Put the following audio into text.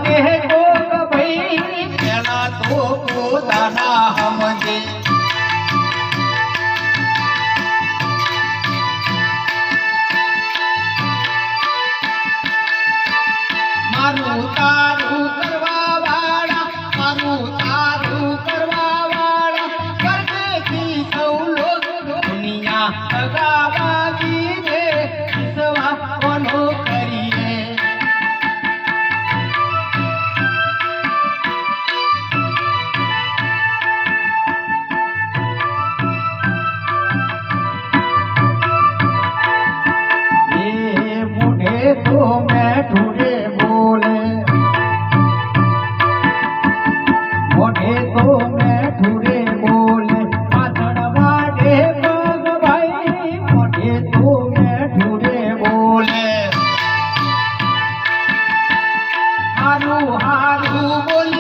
दे Coke भाई पेला तो पोताना हमजे मारू तारू करवा वाला मारू तारू करवा वाला करके सौ लोग दुनिया अगावागी दे विश्वा कोनो करिए तो मैं ठूरे बोले मोटे तो मैं ठूरे बोले पाछड़ वाडे पग भाई मोटे तो मैं ठूरे बोले हारू हारू बोले